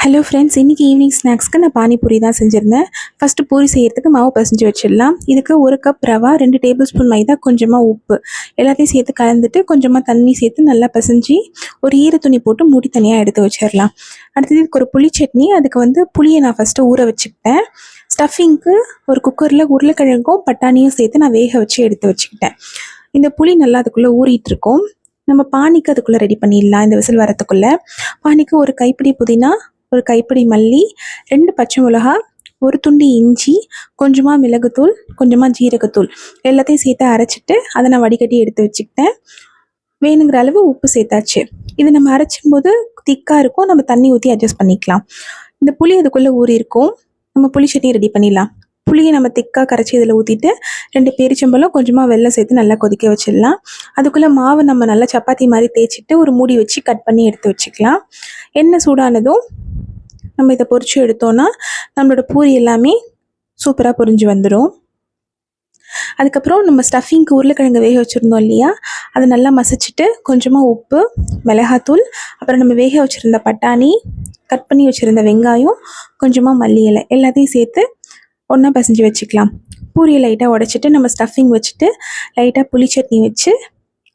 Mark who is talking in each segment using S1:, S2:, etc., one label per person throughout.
S1: Hello friends, இன்றைக்கி evening ஸ்நாக்ஸ்க்கு நான் பானிபூரி தான் செஞ்சுருந்தேன். ஃபஸ்ட்டு பூரி செய்கிறதுக்கு மாவு பிசைஞ்சு வச்சிடலாம். இதுக்கு 1 கப் ரவா, 2 டேபிள் ஸ்பூன் மைதா, கொஞ்சமாக உப்பு எல்லாத்தையும் சேர்த்து கலந்துட்டு கொஞ்சமாக தண்ணி சேர்த்து நல்லா பிசைஞ்சு ஒரு ஈர துணி போட்டு மூடி தனியாக எடுத்து வச்சிடலாம். அடுத்தது இதுக்கு ஒரு புளி சட்னி. அதுக்கு புளியை நான் ஃபஸ்ட்டு ஊற வச்சுக்கிட்டேன். ஸ்டஃபிங்க்கு ஒரு குக்கரில் உருளைக்கிழங்கும் பட்டாணியும் சேர்த்து நான் வேக வச்சு எடுத்து வச்சுக்கிட்டேன். இந்த புளி நல்லா அதுக்குள்ளே ஊறிட்டுருக்கோம். நம்ம பானிக்கு அதுக்குள்ளே ரெடி பண்ணிடலாம். இந்த விசில் வரத்துக்குள்ளே பானிக்கு ஒரு கைப்பிடி புதினா, ஒரு கைப்பிடி மல்லி, 2 பச்சை மிளகா, ஒரு துண்டு இஞ்சி, கொஞ்சமாக மிளகுத்தூள், கொஞ்சமாக ஜீரகத்தூள் எல்லாத்தையும் சேர்த்து அரைச்சிட்டு அதை நான் வடிகட்டி எடுத்து வச்சுக்கிட்டேன். வேணுங்கிற அளவு உப்பு சேர்த்தாச்சு. இது நம்ம அரைச்சும் போது திக்காக இருக்கும். நம்ம தண்ணி ஊற்றி அட்ஜஸ்ட் பண்ணிக்கலாம். இந்த புளி அதுக்குள்ளே ஊறி இருக்கும். நம்ம புளி சட்னி ரெடி பண்ணிடலாம். புளியை நம்ம திக்காக கரைச்சி இதில் ஊற்றிட்டு 2 பேரிச்சம்பழம், கொஞ்சமாக வெல்லம் சேர்த்து நல்லா கொதிக்க வச்சிடலாம். அதுக்குள்ளே மாவு நம்ம நல்லா சப்பாத்தி மாதிரி தேய்ச்சிட்டு ஒரு மூடி வச்சு கட் பண்ணி எடுத்து வச்சுக்கலாம். எண்ணெய் சூடானதும் நம்ம இதை பொரிச்சு எடுத்தோன்னா நம்மளோட பூரி எல்லாமே சூப்பராக பொரிஞ்சு வந்துடும். அதுக்கப்புறம் நம்ம ஸ்டஃபிங்க்கு உருளைக்கிழங்கு வேக வச்சுருந்தோம் இல்லையா, அதை நல்லா மசிச்சுட்டு கொஞ்சமாக உப்பு, மிளகாத்தூள், அப்புறம் நம்ம வேக வச்சுருந்த பட்டாணி, கட் பண்ணி வச்சுருந்த வெங்காயம், கொஞ்சமாக மல்லி இலை எல்லாத்தையும் சேர்த்து ஒன்றா பிசைஞ்சு வச்சுக்கலாம். பூரியை லைட்டாக உடைச்சிட்டு நம்ம ஸ்டஃபிங் வச்சுட்டு லைட்டாக புளி சட்னி வச்சு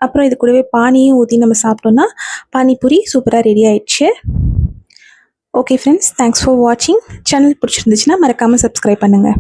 S1: அப்புறம் இது கூடவே பானியும் ஊற்றி நம்ம சாப்பிட்டோன்னா பானிபூரி சூப்பராக ரெடி ஆயிடுச்சு. ஓகே ஃப்ரெண்ட்ஸ், தேங்க்ஸ் ஃபார் வாட்சிங். சேனல் பிடிச்சிருந்துச்சுன்னா மறக்காமல் சப்ஸ்கிரைப் பண்ணுங்கள்.